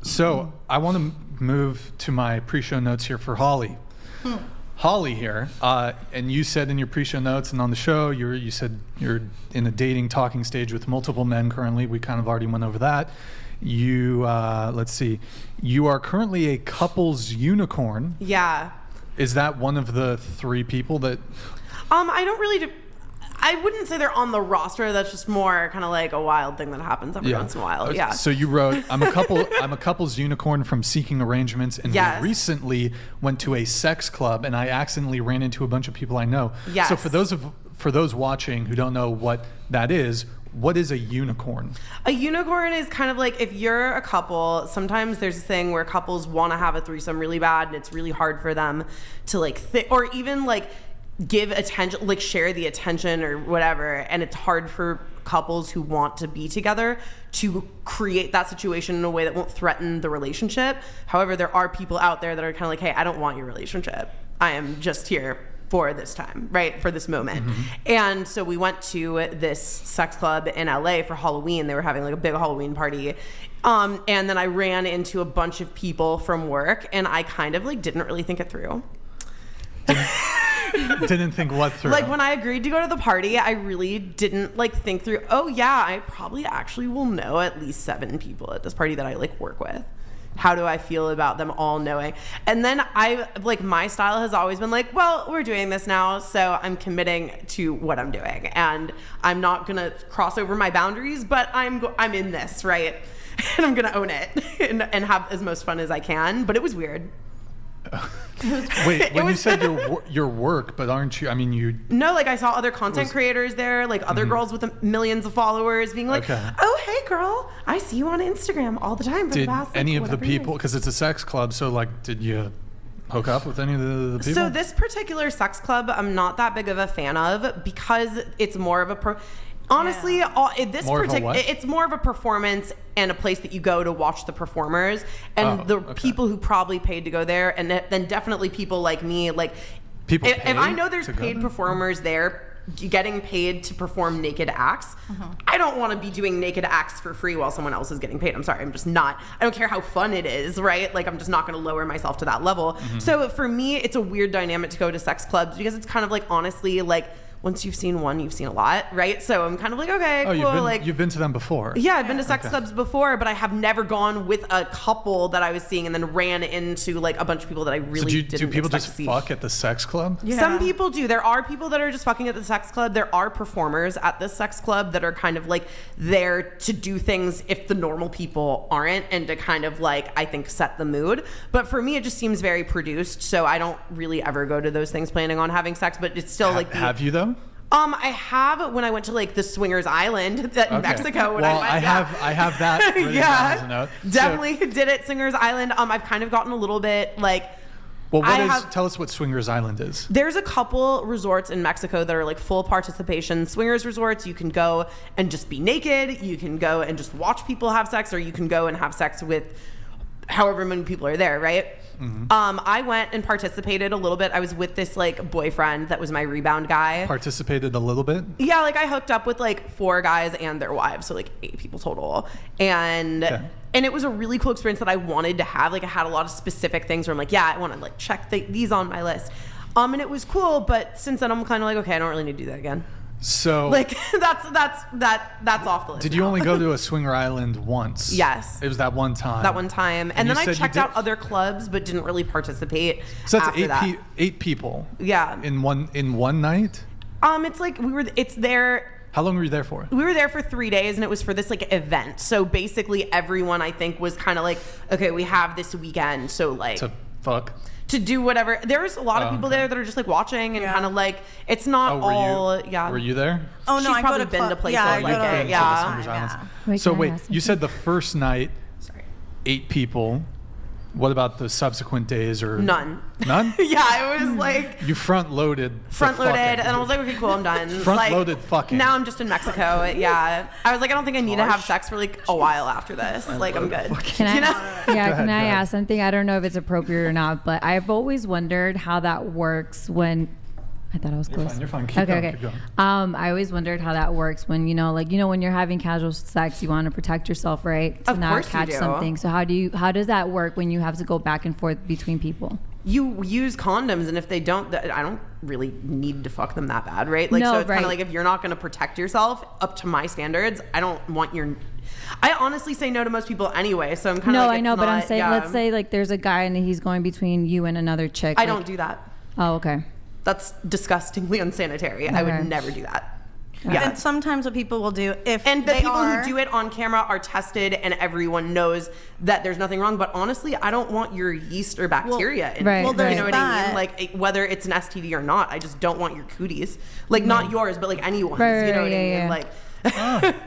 So I want to move to my pre-show notes here for Holly. Holly here, and you said in your pre-show notes and on the show, you said you're in a dating talking stage with multiple men currently. We kind of already went over that. You, let's see, you are currently a couples unicorn. Yeah. Is that one of the 3 people that? I don't really I wouldn't say they're on the roster. That's just more kind of like a wild thing that happens every once in a while. Yeah. So you wrote, I'm a couples unicorn from seeking arrangements, and we recently went to a sex club, and I accidentally ran into a bunch of people I know. Yes. So for those watching who don't know what that is, what is a unicorn? A unicorn is kind of like if you're a couple, sometimes there's a thing where couples want to have a threesome really bad, and it's really hard for them to like or even like give attention, like share the attention or whatever, and it's hard for couples who want to be together to create that situation in a way that won't threaten the relationship. However, there are people out there that are kind of like, hey, I don't want your relationship. I am just here for this time, right? For this moment. Mm-hmm. And so we went to this sex club in LA for Halloween. They were having like a big Halloween party. And then I ran into a bunch of people from work, and I kind of like didn't really think it through. Didn't think what through? Like when I agreed to go to the party, I really didn't like think through, oh yeah, I probably actually will know at least 7 people at this party that I like work with. How do I feel about them all knowing? And then my style has always been like, well, we're doing this now, so I'm committing to what I'm doing, and I'm not gonna cross over my boundaries, but I'm in this, right? And I'm gonna own it and have as most fun as I can. But it was weird. Wait, when you said your work, but aren't you? I mean, you. No, like I saw other content creators there, like other girls with millions of followers, being like, "Oh, hey, girl, I see you on Instagram all the time." Did any of the people? Because it's a sex club, so like, did you hook up with any of the people? So this particular sex club, I'm not that big of a fan of because it's more of a Honestly, it's more of a performance and a place that you go to watch the performers and people who probably paid to go there, and then definitely people like me. Like, if I know there's paid performers there getting paid to perform naked acts, I don't want to be doing naked acts for free while someone else is getting paid. I'm sorry, I'm just not. I don't care how fun it is, right? Like, I'm just not going to lower myself to that level. So for me, it's a weird dynamic to go to sex clubs because it's kind of like, honestly, like, once you've seen one, you've seen a lot, right? So I'm kind of like, okay, cool. You've been to them before? Yeah, I've been to sex clubs before, but I have never gone with a couple that I was seeing and then ran into like a bunch of people that I really didn't expect to see. Do people just fuck at the sex club? Yeah. Some people do. There are people that are just fucking at the sex club. There are performers at the sex club that are kind of like there to do things if the normal people aren't, and to kind of like, I think, set the mood. But for me, it just seems very produced, so I don't really ever go to those things planning on having sex, but it's still Have you though? I have when I went to like the Swingers Island in Mexico. I have that. Yeah, note. Definitely did it. Swingers Island. I've kind of gotten a little bit like. Well, tell us what Swingers Island is. There's a couple resorts in Mexico that are like full participation swingers resorts. You can go and just be naked. You can go and just watch people have sex, or you can go and have sex with however many people are there, right? I went and participated a little bit. I was with this like boyfriend that was my rebound guy. Participated a little bit? Yeah, like I hooked up with like 4 guys and their wives, so like 8 people total. And it was a really cool experience that I wanted to have. Like I had a lot of specific things where I'm like, yeah, I want to like check these on my list. And it was cool, but since then I'm kind of like, okay, I don't really need to do that again. So like that's off the list. Did you only go to a swinger island once? Yes. It was that one time. And then I checked out other clubs but didn't really participate. So that's 8 people. Yeah. In one night? It's like it's there. How long were you there for? We were there for 3 days, and it was for this like event. So basically everyone, I think, was kind of like, okay, we have this weekend, so like to fuck. To do whatever. There's a lot of people there that are just like watching and kind of like, it's not all. Were you there? Oh no, She's probably been to places like it. Yeah. So wait, you said the first night, 8 people. What about the subsequent days or none? None? Yeah, it was like you front loaded, and I was like, okay, cool, I'm done. Front loaded fucking. Now I'm just in Mexico. Yeah, I was like, I don't think I need to have sex for like a while after this. Like I'm good. Can I ask something? I don't know if it's appropriate or not, but I've always wondered how that works when I thought I was close. You're fine. Keep going. I always wondered how that works when when you're having casual sex, you want to protect yourself, right? To Of not course you catch do. something. So how does that work when you have to go back and forth between people? You use condoms, and if they don't, I don't really need to fuck them that bad, right? Like, No, so it's kind right. of like if you're not going to protect yourself up to my standards, I don't want your. I honestly say no to most people anyway, so I'm kind of No, like, I know, but I'm saying, yeah. let's say like there's a guy and he's going between you and another chick. I don't do that. Oh, okay. That's disgustingly unsanitary. I would never do that. Yeah. And sometimes what people will do, if And the they people are, who do it on camera are tested, and everyone knows that there's nothing wrong. But honestly, I don't want your yeast or bacteria. in right, it. well, there's You know what I mean? that. Like whether it's an STD or not, I just don't want your cooties. Like not yours, but like anyone's. Right, you know right, what I mean? yeah. Like.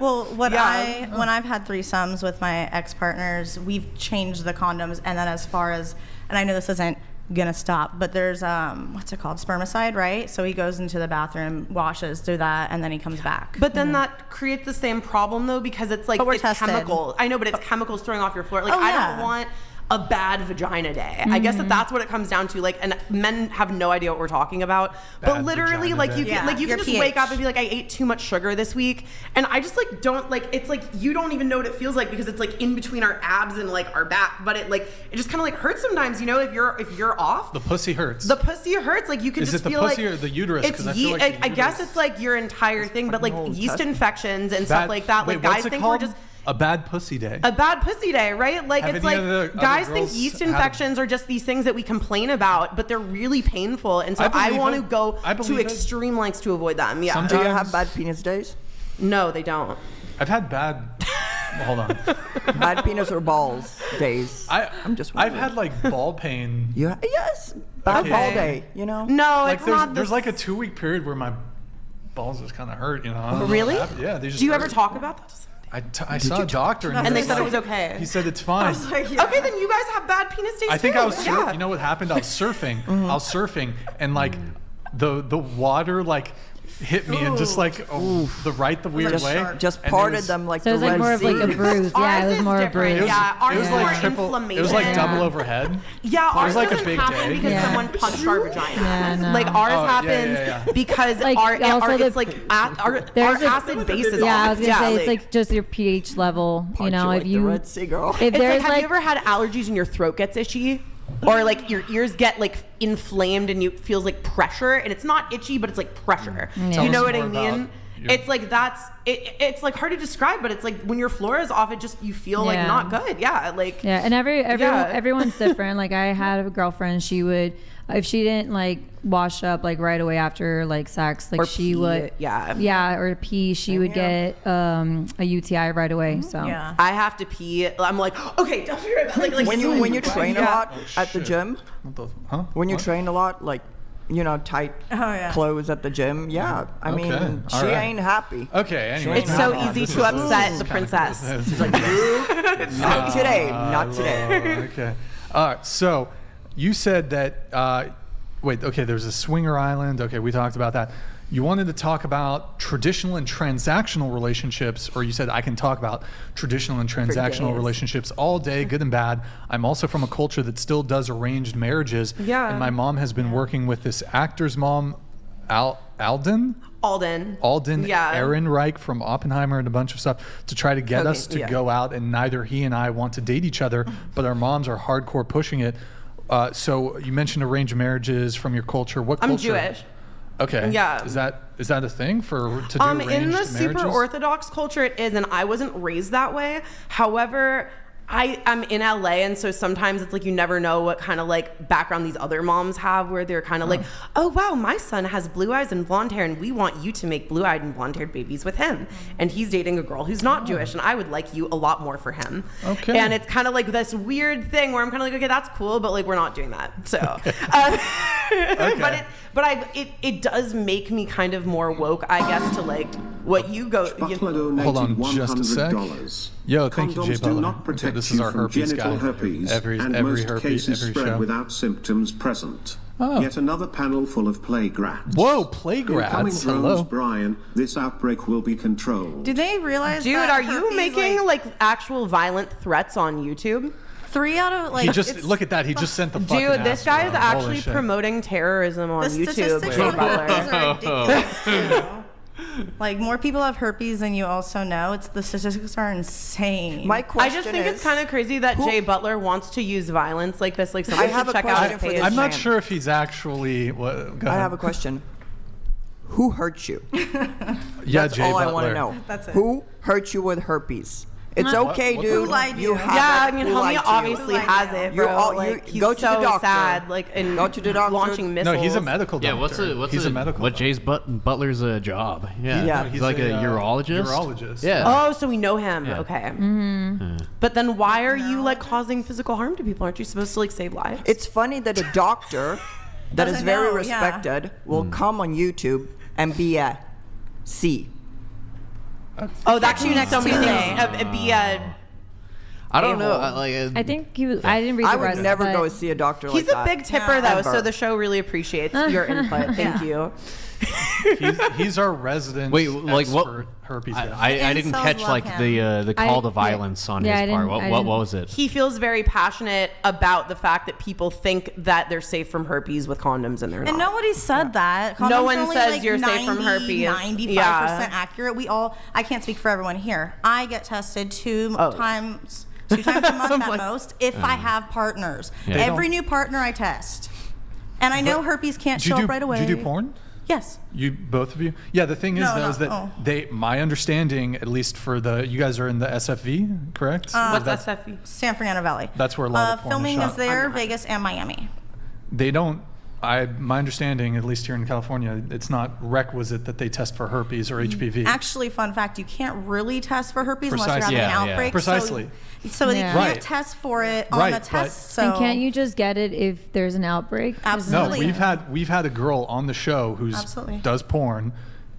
well, when Yeah. I've had threesomes with my ex-partners, we've changed the condoms, and then as far as, and I know this isn't gonna stop, but there's what's it called, spermicide, right? So he goes into the bathroom, washes, do that, and then he comes back. But then that creates the same problem though, because it's like But we're it's tested. chemical. I know, but it's chemicals throwing off your floor. Like Oh, I yeah. don't want a bad vagina day. I guess that's what it comes down to. Like, and men have no idea what we're talking about. But Bad literally, vagina like day. you can, Yeah, like you your can just pH. wake up and be like, I ate too much sugar this week, and I just like don't like. It's like you don't even know what it feels like because it's like in between our abs and like our back. But it just kind of like hurts sometimes. You know, if you're off. The pussy hurts. The pussy hurts. Like you can Is just it the feel pussy like or the uterus? It's 'Cause I feel like the I guess uterus- it's like your entire thing, but like fucking old yeast testament. infections and stuff like that. Like Wait, guys what's it think called? we're just A bad pussy day. a bad pussy day, right? Like Have it's any like other guys think girls yeast had a- infections are just these things that we complain about, but they're really painful, and so I I believe want it. to go I to believe it. extreme lengths to avoid them. Yeah. Sometimes- Do you have bad penis days? No, they don't. I've had bad. Hold on. Bad penis or balls days? I'm just I've wondering. had like ball pain. Yes, bad Okay. ball day, you know? No, Like it's there's not. there's This, like a 2-week period where my balls just kind of hurt. You know. I don't know Really? what happened. Yeah. They just. do you ever hurt. talk about that? I saw a doctor and, And he they was said it like- was okay. He said it's fine. Okay, then you guys have bad penis days I think too. I was Yeah. you know what happened? I was surfing. I was surfing and like the water like hit me and just like the weird Just, way. just And it parted was- them like So it was the like Red more of like a Sea. bruise. Yeah, Ours it was is more a different. bruise. Yeah, ours it was is like more triple. inflammation. It was like Yeah. double overhead. Yeah, ours like a doesn't big happen day. because Yeah. someone punched our vagina. Yeah, no. Like ours Oh, yeah, happens yeah, yeah. because Like, our also it's the- like our There's a- acid base is Yeah, off. I was gonna say it's like just your pH level. Punch You know, like if the you Red Sea girl. if It's there's like, have you ever had allergies and your throat gets itchy? Or like your ears get like inflamed and it feels like pressure, and it's not itchy, but it's like pressure. Tell You us know what I more about mean? your- It's like it's like hard to describe, but it's like when your floor is off, it just you feel like Yeah. not good. Yeah, like Yeah, and Yeah. everyone's different. Like I had a girlfriend, she would if she didn't like wash up like right away after like sex, like Or she pee, would yeah. or pee, she would get a UTI right away. So Yeah. I have to pee. I'm like, okay, don't be right back. Like When you train a Yeah. lot at the shit. gym, What the, huh? when you What? train a lot, like, tight yeah. clothes at the gym, yeah. I Okay, mean, all she right. ain't happy. Okay. Anyway, It's so Come on, easy this to is- upset this the is kinda princess. cool. She's like, not today, not today. Okay. All right. So you said that. Okay. There's a swinger island. Okay, we talked about that. You wanted to talk about traditional and transactional relationships, or you said I can talk about traditional and transactional days. relationships all day, good and bad. I'm also from a culture that still does arranged marriages. Yeah. And my mom has been working with this actor's mom, Alden Alden. Yeah. Ehrenreich from Oppenheimer and a bunch of stuff to try to get Okay, us to yeah. go out, and neither he and I want to date each other, but our moms are hardcore pushing it. So you mentioned arranged marriages from your culture. What I'm culture? Jewish. Okay. Yeah. Is that a thing to do arranged In the marriages? super Orthodox culture, it is, and I wasn't raised that way. However, I'm in LA, and so sometimes it's like you never know what kind of like background these other moms have, where they're kind of like, oh wow, my son has blue eyes and blonde hair, and we want you to make blue-eyed and blonde-haired babies with him, and he's dating a girl who's not Jewish, and I would like you a lot more for him. Okay. And it's kind of like this weird thing where I'm kind of like, okay, that's cool, but like we're not doing that. So, it does make me kind of more woke, I guess, to like what you go. Butler donated Hold on just a sec. $100. Yo, thank you, Condoms Jay do Butler. not Okay, protect this is you our from herpes genital guy. herpes, Every and herpes, most cases every spread show. without symptoms present. Oh. Yet another panel full of plague rats. Whoa, plague Incoming rats. drones, Hello. Brian. This outbreak will be controlled. Do they realize Dude, that are you herpes, making like actual violent threats on YouTube? 3 out of like. He just look at that. He just sent the fucking Dude, this guy is ass around. Holy actually shit. promoting terrorism on The YouTube. statistics Jay on herpes Butler. are ridiculous too. Like more people have herpes than you also know. The statistics are insane. My I question just think is, it's kind of crazy that Jay Butler wants to use violence like this. Like, someone have should a check out question his for page. this I'm not man. sure if he's actually. What, go I ahead. have a question. Who hurt you? Yeah, That's Jay all Butler. I want to know. That's it. Who hurt you with herpes? It's okay, what dude. Who lied to you? have Yeah, I it. mean, Who homie lied to you? obviously has it, You're bro. all- Like, he's go to the so doctor. sad, like, and Go to the doctor. launching missiles. No, he's a medical doctor. Yeah, he's a medical what doctor. Jay's Butler's job? Yeah, Yeah. he's like a urologist. Urologist. Yeah. Oh, so we know him. Yeah. Okay. But then why are you like causing physical harm to people? Aren't you supposed to like save lives? It's funny that a doctor that is Doesn't very know, yeah. respected will come on YouTube and be a C. Oh, that you can next so many Tuesday. things. Be a. I don't know. A-hole. I think he was. I didn't read the I would rest, never but go see a doctor like He's a that. big tipper though, so Ever. the show really appreciates your input. Thank you. He's our resident. Wait, like what? expert herpes guy. I didn't Incels catch love like him. the call I- to violence on yeah, I his part. didn't- I What didn't- was it? He feels very passionate about the fact that people think that they're safe from herpes with condoms and they're And not. nobody said that. Condoms No one are only says like you're safe from 90, herpes. 95% Yeah. accurate. I can't speak for everyone here. I get tested two Oh. times a month at most if I have partners. Yeah. Every new partner I test. And I know herpes can't Do you show do, up right away. Do you do porn? Yes. You both of you? Yeah. The thing is, No, though, no, is that oh. my understanding, at least for you guys are in the SFV, correct? What's That's- SFV? San Fernando Valley. That's where a lot of porn filming is is shot. there, Vegas, and Miami. They don't. My understanding, at least here in California, it's not requisite that they test for herpes or HPV. Actually, fun fact, you can't really test for herpes unless Precisely. you're having Yeah, an yeah. outbreak. Precisely. So they Yeah. can't Right. test for it on Right, the but- test. So and can't you just get it if there's an outbreak? No, Absolutely. we've had a girl on the show who Absolutely. does porn,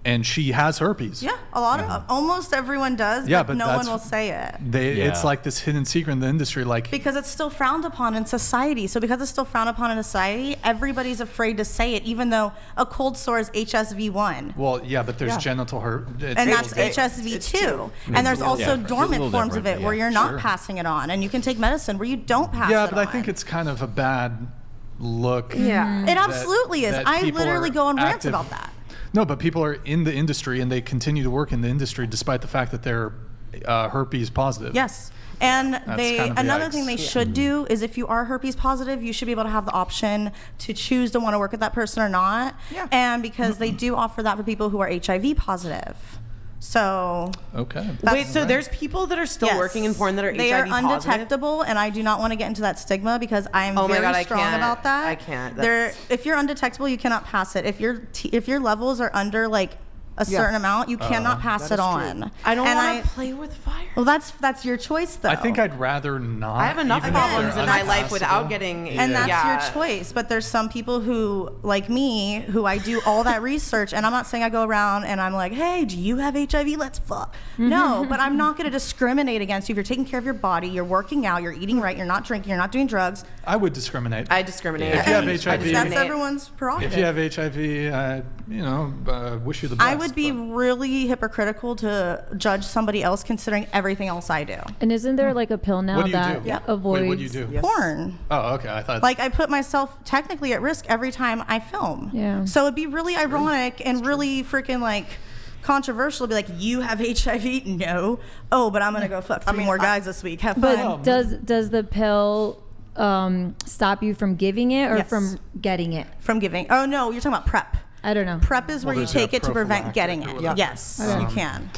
and she has herpes. Yeah, a lot of almost everyone does, Yeah, but but no one that's- will say it. It's Yeah. like this hidden secret in the industry. Like, Because it's still frowned upon in society. So because it's still frowned upon in society, everybody's afraid to say it, even though a cold sore is HSV1. well, yeah, but there's Yeah. genital herpes. And that's it's HSV2. two. And there's Yeah, also it's a dormant little forms of different, it where yeah. you're not Sure. passing it on. And you can take medicine where you don't pass it Yeah, on. but I think it's kind of a bad look. Yeah. It absolutely is. that I people literally are go on rants active- about that. No, but people are in the industry and they continue to work in the industry despite the fact that they're herpes positive. Yes. And kind of another yikes. thing they should do is if you are herpes positive, you should be able to have the option to choose to want to work with that person or not. Yeah. And because they do offer that for people who are HIV positive. So Okay. Wait, so there's people that are still yes. working in porn that are they HIV are positive? undetectable, and I do not want to get into that stigma because I am Oh my very God, I strong can't. about that. I can't. If you're undetectable, you cannot pass it. If your levels are under like a certain amount, you cannot pass it on. I don't And want to play with fire. Well, that's your choice, though. I think I'd rather not. I have enough even if problems they're in my life unpassable. without getting. And that's yeah. your choice. But there's some people who, like me, who I do all that research, and I'm not saying I go around and I'm like, hey, do you have HIV? Let's fuck. No, but I'm not going to discriminate against you. If you're taking care of your body, you're working out, you're eating right, you're not drinking, you're not doing drugs. I would discriminate. I discriminate. If you have I HIV, That's discriminate. everyone's prerogative. if you have HIV, wish you the best. I would be but- really hypocritical to judge somebody else considering everything else I do. And isn't there like a pill now What do you that do? avoids? Wait, what do you do? Yes. Porn. Oh, okay. I thought. Like I put myself technically at risk every time I film. Yeah. So it'd be really ironic and really freaking like controversial to be like, you have HIV? No. Oh, but I'm gonna go fuck three more guys this week. Have But fun. does the pill stop you from giving it or Yes. from getting it? From giving. Oh no, you're talking about PrEP. I don't know. PrEP is where Well, you there's take that it to prevent prophylactic getting or it. whatever. Yes, you can.